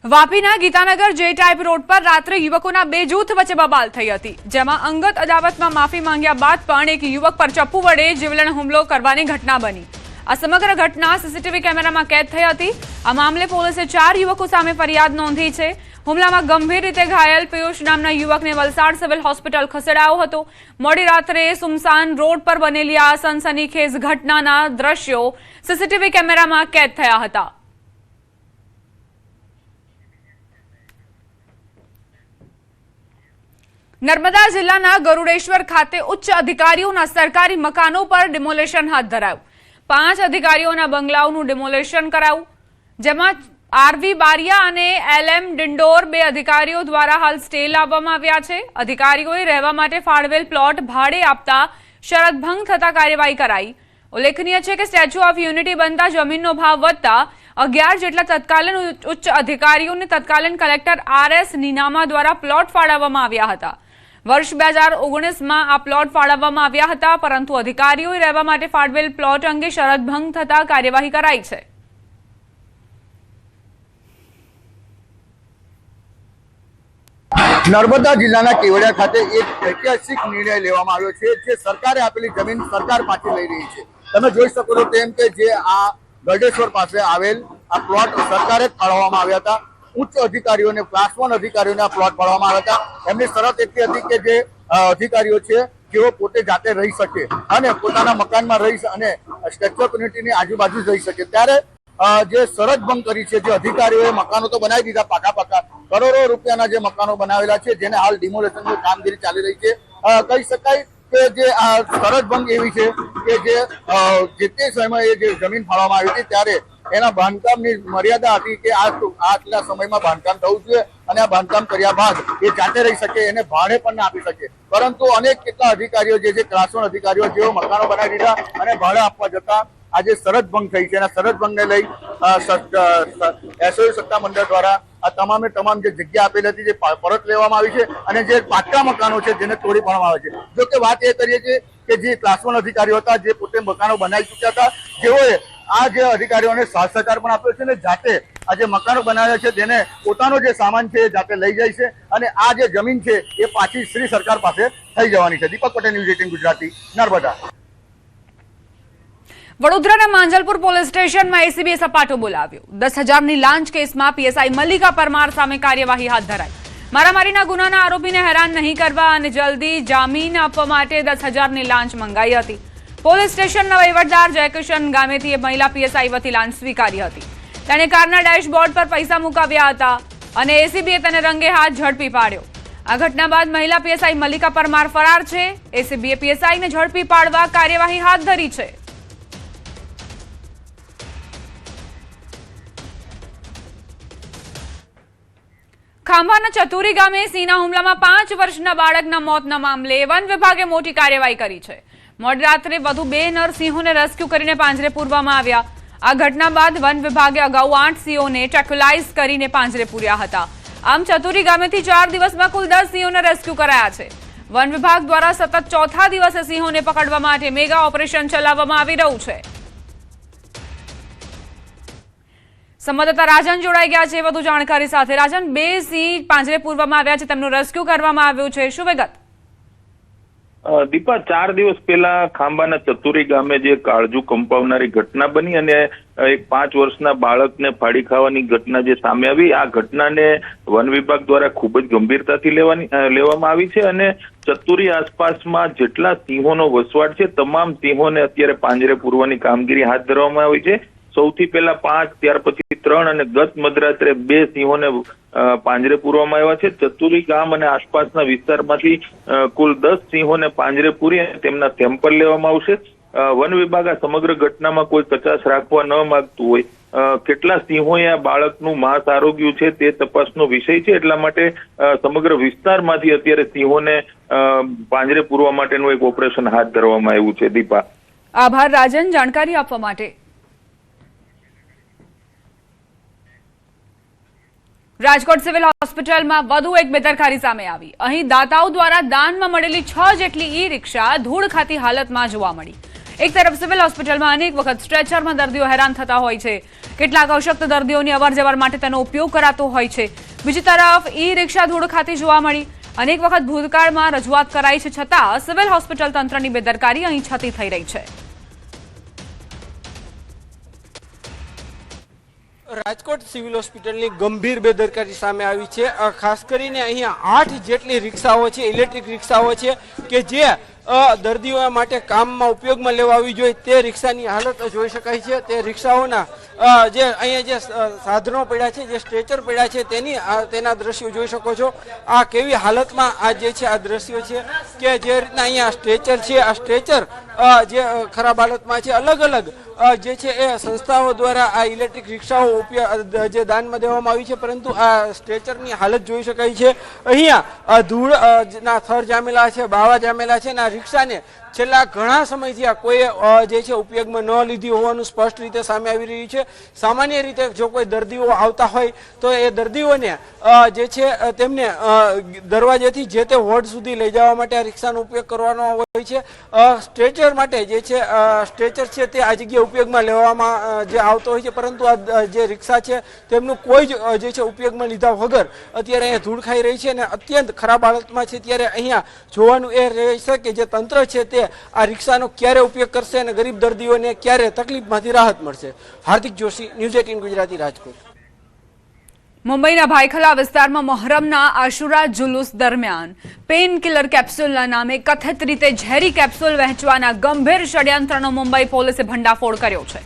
વાપીના ગીતાનગર જે type road પર રાત્રે યુવકોના બે જૂથ વચ્ચે બબાલ થઈ હતી, જેમાં અંગત અદાવતમાં માફી માંગ્યા બાદ પણ એક યુવક પર ચપ્પુ વડે જીવલેણ હુમલો કરવાની ઘટના બની। આ સમગ્ર ઘટના સીસીટીવી કેમેરામાં કેદ થઈ હતી। આ મામલે પોલીસે 4 યુવકો સામે ફરિયાદ નોંધી છે। હુમલામાં ગંભીર રીતે ઘાયલ પિયુષ નામના યુવકને વલસાડ સિવિલ હોસ્પિટલ ખસેડાયો હતો। મોડી રાત્રે સુમસાન રોડ પર બનેલી આ સનસનીખેજ ઘટનાના દ્રશ્યો સીસીટીવી કેમેરામાં કેદ થયા હતા। नर्मदा जिल्लाના ગરુડેશ્વર ખાતે ઉચ્ચ અધિકારીઓના સરકારી મકાનો પર ડિમોલેશન હાથ ધરાયું। 5 અધિકારીઓના બંગલાઓનું ડિમોલેશન કરાયું, જેમાં આરવી બારિયા અને એલએમ ડિંડોર બે અધિકારીઓ દ્વારા હાલ સ્ટે લાવવામાં આવ્યા છે। અધિકારીઓએ રહેવા માટે ફાળવેલ પ્લોટ ભાડે આપતા શરત ભંગ થતા કાર્યવાહી કરાઈ। ઉલ્લેખનીય છે કે સ્ટેચ્યુ ઓફ યુનિટી બનતા જમીનનો ભાવ વધતા 11 જેટલા તત્કાલીન ઉચ્ચ અધિકારીઓને તત્કાલીન કલેક્ટર આરએસ નીનામા દ્વારા પ્લોટ ફાળવવામાં આવ્યા હતા। વર્ષ 2019માં આ પ્લોટ ફાળવવામાં આવ્યા હતા, પરંતુ અધિકારીઓએ રહેવા માટે ફાળવેલ પ્લોટ અંગે શરત ભંગ થતા કાર્યવાહી કરાઈ છે। નર્મદા જિલ્લાના કેવડિયા ખાતે એક ઐતિહાસિક નિર્ણય લેવામાં આવ્યો છે, જે સરકારે આપેલી જમીન સરકાર પાછી લઈ રહી છે। તમે જોઈ શકો છો તેમ કે જે આ ગરડેશ્વર પાસે આવેલ આ પ્લોટ સરકારે ફાળવવામાં આવ્યા હતા। ઉચ્ચ અધિકારીઓને ક્લાસ 1 અધિકારીઓને આ પ્લોટ ફાળવવામાં આવ્યા હતા। એમની શરત એટલી હતી કે જે અધિકારીઓ છે તેઓ પોતે જાતે રહી શકે અને પોતાના મકાનમાં રહી અને સ્ટેચ્યુ ઓફ યુનિટીની આજુબાજુ રહી શકે। ત્યારે જે શરત ભંગ કરી છે, જે અધિકારીઓએ મકાનો તો બનાવી દીધા પાકા કરોડો રૂપિયાના જે મકાનો બનાવેલા છે, જેને હાલ ડિમોલેશનની કામગીરી ચાલી રહી છે। કહી શકાય કે જે આ શરત ભંગ એવી છે કે જે તે સમયે જે જમીન ફાળવવામાં આવી હતી ત્યારે એના બાંધકામની મર્યાદા હતી કે આટલા સમયમાં બાંધકામ થવું જોઈએ અને આ બાંધકામ કર્યા બાદ એ જાતે રહી શકે, એને ભાડે પણ ના આપી શકે। પરંતુ અનેક કેટલા અધિકારીઓ જે ક્લાસ 1 અધિકારીઓ જેઓ મકાનો બનાવી દીધા અને ભાડે આપવા જતા આજે શરત ભંગ થઈ છે। અને શરત ભંગને લઈ એસઓયુ સત્તામંડળ દ્વારા આ તમામે તમામ જે જગ્યા આપેલી હતી જે પરત લેવામાં આવી છે અને જે પાકા મકાનો છે જેને તોડી પાડવામાં આવે છે। જો કે વાત એ કરીએ છીએ કે જે ક્લાસ 1 અધિકારીઓ હતા, જે પોતે મકાનો બનાવી ચૂક્યા હતા, જેઓએ આ જે અધિકારીઓને સાથ સહકાર પણ આપ્યો છે અને જાતે આ જે મકાનો બનાવ્યા છે તેને પોતાનો જે સામાન છે એ જાતે લઈ જાય છે અને આ જે જમીન છે એ પાછી શ્રી સરકાર પાસે થઈ જવાની છે। દીપક પટેલ, ન્યૂઝ 18 ગુજરાતી, નર્મદા। વડોદરાના માંજલપુર પોલીસ સ્ટેશનમાં એસીબીએ સપાટો બોલાવ્યો। 10,000ની લાંચ કેસમાં પીએસઆઈ મલ્લિકા પરમાર સામે કાર્યવાહી હાથ ધરાઈ। મારામારીના ગુનાના આરોપીને હેરાન નહીં કરવા અને જલ્દી જામીન આપવા માટે 10,000ની લાંચ મંગાઈ હતી। પોલીસ સ્ટેશનના વહીવટદાર જયકિશન ગામેતીએ મહિલા પીએસઆઈ વતી લાંચ સ્વીકારી હતી। તેણે કારના ડેશબોર્ડ પર પૈસા મુકાવ્યા હતા અને એસીબીએ તેને રંગે હાથ ઝડપી પાડ્યો। આ ઘટના બાદ મહિલા પીએસઆઈ મલ્લિકા પરમાર ફરાર છે। એસીબીએ પીએસઆઈને ઝડપી પાડવા કાર્યવાહી હાથ ધરી છે। ખાંભાના ચતુરી ગામે સિંહના હુમલામાં 5 વર્ષના બાળકના મોતના મામલે વન વિભાગે મોટી કાર્યવાહી કરી છે। મોડી રાત્રે વધુ 2 નર સિંહોને રેસ્ક્યુ કરીને પાંજરે પૂરવામાં આવ્યા। આ ઘટના બાદ વન વિભાગે અગાઉ 8 સિંહોને ટ્રેક્યુલાઇઝ કરીને પાંજરે પૂર્યા હતા। આમ ચતુરી ગામેથી 4 દિવસમાં કુલ 10 સિંહોને રેસ્ક્યુ કરાયા છે। વન વિભાગ દ્વારા સતત ચોથા દિવસે સિંહોને પકડવા માટે મેગા ઓપરેશન ચલાવવામાં આવી રહ્યું છે। સંવાદદાતા રાજન જોડાઈ ગયા છે વધુ જાણકારી સાથે। રાજન, 2 સિંહ પાંજરે પૂરવામાં આવ્યા છે, તેમનું રેસ્ક્યુ કરવામાં આવ્યું છે, શું વિગત? દીપા, 4 દિવસ પહેલા ખાંભાના ચતુરી ગામે જે કાળજુ કંપાવનારી ઘટના બની અને એક 5 વર્ષના બાળકને ફાડી ખાવાની ઘટના જે સામે આવી, આ ઘટનાને વન વિભાગ દ્વારા ખૂબ જ ગંભીરતાથી લેવામાં આવી છે અને ચતુરી આસપાસમાં જેટલા સિંહોનો વસવાટ છે તમામ સિંહોને અત્યારે પાંજરે પૂરવાની કામગીરી હાથ ધરવામાં આવી છે। સૌથી પહેલા 5, ત્યાર પછી 3 અને ગત મધરાત્રે 2 સિંહોને પાંજરે પૂરવામાં આવ્યા છે। ચતુરી ગામ અને આસપાસના વિસ્તારમાંથી કુલ 10 સિંહોને પાંજરે પૂરી તેમના સેમ્પલ લેવામાં આવશે। વન વિભાગ આ સમગ્ર ઘટનામાં કોઈ કચાશ રાખવા ન માંગતું હોય, કેટલા સિંહોએ આ બાળકનું માંસ આરોગ્યું છે તે તપાસનો વિષય છે, એટલા માટે સમગ્ર વિસ્તારમાંથી અત્યારે સિંહોને પાંજરે પૂરવા માટેનું એક ઓપરેશન હાથ ધરવામાં આવ્યું છે। દીપા, આભાર રાજન જાણકારી આપવા માટે। રાજકોટ સિવિલ હોસ્પિટલમાં વધુ એક બેદરકારી સામે આવી। અહીં દાતાઓ દ્વારા દાનમાં મળેલી 6 જેટલી ઈ રિક્ષા ધૂળ ખાતી હાલતમાં જોવા મળી। એક તરફ સિવિલ હોસ્પિટલમાં અનેક વખત સ્ટ્રેચરમાં દર્દીઓ હેરાન થતા હોય છે, કેટલાક અશક્ત દર્દીઓની અવરજવર માટે તેનો ઉપયોગ કરાતો હોય છે. બીજી તરફ ઈ રિક્ષા ધૂળ ખાતી જોવા મળી. અનેક વખત ભૂતકાળમાં રજૂઆત કરાઈ છે, છતાં સિવિલ હોસ્પિટલ તંત્રની બેદરકારી અહીં છતી થઈ રહી છે. રાજકોટ સિવિલ હોસ્પિટલની ગંભીર બેદરકારી સામે આવી છે. ખાસ કરીને અહીંયા 8 જેટલી રિક્ષાઓ છે, ઇલેક્ટ્રિક રિક્ષાઓ છે કે જે દર્દીઓ માટે કામમાં ઉપયોગમાં લેવા આવી જોઈએ તે રિક્ષાની હાલત જોઈ શકાય છે. તે રિક્ષાઓના જે અહીંયા જે સાધનો પડ્યા છે, જે સ્ટ્રેચર પડ્યા છે તેના દ્રશ્યો જોઈ શકો છો. આ કેવી હાલતમાં આ જે છે આ દ્રશ્યો છે કે જે રીતના અહીંયા સ્ટ્રેચર છે, આ સ્ટ્રેચર જે ખરાબ હાલતમાં છે. અલગ અલગ જે છે એ સંસ્થાઓ દ્વારા આ ઇલેક્ટ્રિક રિક્ષાઓ જે દાનમાં દેવામાં આવી છે, પરંતુ આ સ્ટ્રેચરની હાલત જોઈ શકાય છે. અહીંયા ધૂળના થર જામેલા છે, બાવા જામેલા છે. આ રિક્ષાને છેલ્લા ઘણા સમયથી આ કોઈ જે છે ઉપયોગમાં ન લીધી હોવાનું સ્પષ્ટ રીતે સામે આવી રહ્યું છે. સામાન્ય રીતે જો કોઈ દર્દીઓ આવતા હોય તો એ દર્દીઓને જે છે તેમને દરવાજેથી જે તે વોર્ડ સુધી લઈ જવા માટે આ રિક્ષાનો ઉપયોગ કરવાનો હોય છે. સ્ટ્રેચર માટે જે છે સ્ટ્રેચર છે તે આ જગ્યાએ ઉપયોગમાં લેવામાં જે આવતો હોય છે, પરંતુ આ જે રિક્ષા છે તેમનું કોઈ જ જે છે ઉપયોગમાં લીધા વગર અત્યારે અહીંયા ધૂળ ખાઈ રહી છે અને અત્યંત ખરાબ હાલતમાં છે. ત્યારે અહીંયા જોવાનું એ રહેશે કે જે તંત્ર છે તે આ રિક્ષાનો ક્યારે ઉપયોગ કરશે અને ગરીબ દર્દીઓને ક્યારે તકલીફમાંથી રાહત મળશે. હાર્દિક જોશી, ન્યૂઝ 18 ગુજરાતી, રાજકોટ. મુંબઈના ભાયખલા વિસ્તારમાં મોહરમના આશુરા જુલુસ દરમિયાન પેઇન કિલર કેપ્સ્યુલના નામે કથિત રીતે ઝેરી કેપ્સ્યુલ વહેંચવાના ગંભીર ષડયંત્રનો મુંબઈ પોલીસે ભંડાફોડ કર્યો છે.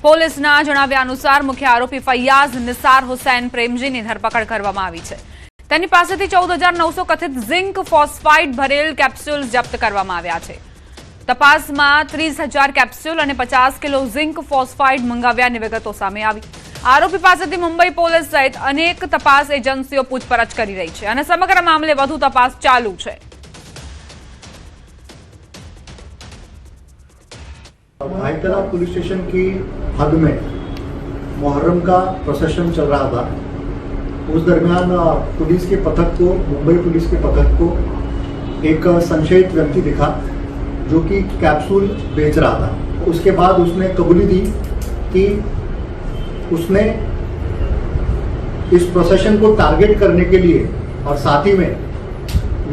પોલીસના જણાવ્યા અનુસાર મુખ્ય આરોપી ફૈયાઝ નિસાર હુસૈન પ્રેમજીની ધરપકડ કરવામાં આવી છે. તેની પાસેથી 14,900 કથિત ઝિંક ફોસ્ફાઇડ ભરેલ કેપ્સ્યુલ્સ જપ્ત કરવામાં આવ્યા છે. તપાસમાં 30,000 કેપ્સ્યુલ અને 50 કિલો ઝિંક ફોસ્ફાઇડ મંગાવ્યાની વિગતો સામે આવી. આરોપી પાસેથી મુંબઈ પોલીસ સહિત અનેક તપાસ એજન્સીઓ પૂછપરછ કરી રહી છે અને સમગ્ર મામલે વધુ તપાસ ચાલુ છે. भाईतला पुलिस स्टेशन की हद में मुहर्रम का प्रोसेशन चल रहा था. उस दरमियान पुलिस के पथक को, मुंबई पुलिस के पथक को एक संशयित व्यक्ति दिखा जो कि कैप्सूल बेच रहा था. उसके बाद उसने कबूली दी कि उसने इस प्रोसेशन को टारगेट करने के लिए और साथ ही में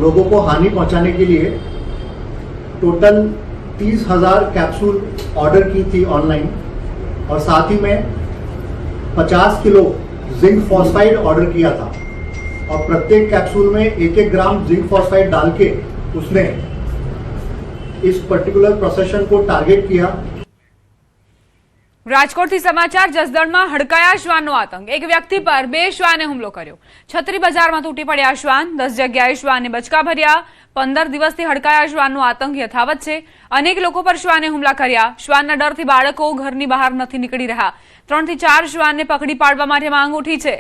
लोगों को हानि पहुंचाने के लिए टोटल 30,000 कैप्सूल ऑर्डर की थी ऑनलाइन और साथ ही में 50 किलो जिंक फॉस्फाइड ऑर्डर किया था और प्रत्येक कैप्सूल में 1-1 ग्राम जिंक फॉस्फाइड डाल के उसने इस पर्टिकुलर प्रोसेशन को टारगेट किया. રાજકોટથી સમાચાર. જસદણમાં હડકાયા શ્વાનનો આતંક. એક વ્યક્તિ પર 2 શ્વાને હુમલો કર્યો. છત્રી બજારમાં તૂટી પડ્યા શ્વાન. 10 જગ્યાએ શ્વાનને બચકા ભર્યા. 15 દિવસથી હડકાયા શ્વાનનો આતંક યથાવત છે. અનેક લોકો પર શ્વાને હુમલા કર્યા. શ્વાનના ડરથી બાળકો ઘરની બહાર નથી નીકળી રહ્યા. 3 થી 4 શ્વાનને પકડી પાડવા માટે માંગ ઉઠી છે.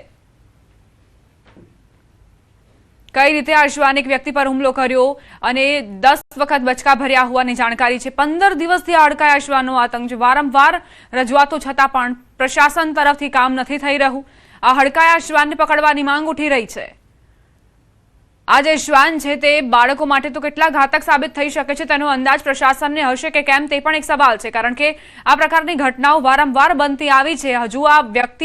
કઈ રીતે આ શ્વાન એક વ્યક્તિ પર હુમલો કર્યો અને 10 વખત બચકા ભર્યા હોવાની જાણકારી છે. 15 દિવસથી આ હડકાયા શ્વાનનો આતંક છે. વારંવાર રજૂઆતો છતાં પણ પ્રશાસન તરફથી કામ નથી થઈ રહ્યું. આ હડકાયા શ્વાનને પકડવાની માંગ ઉઠી રહી છે. આ જે શ્વાન છે તે બાળકો માટે તો કેટલા ઘાતક સાબિત થઈ શકે છે તેનો અંદાજ પ્રશાસનને હશે કે કેમ તે પણ એક સવાલ છે, કારણ કે આ પ્રકારની ઘટનાઓ વારંવાર બનતી આવી છે. હજુ આ વ્યક્તિ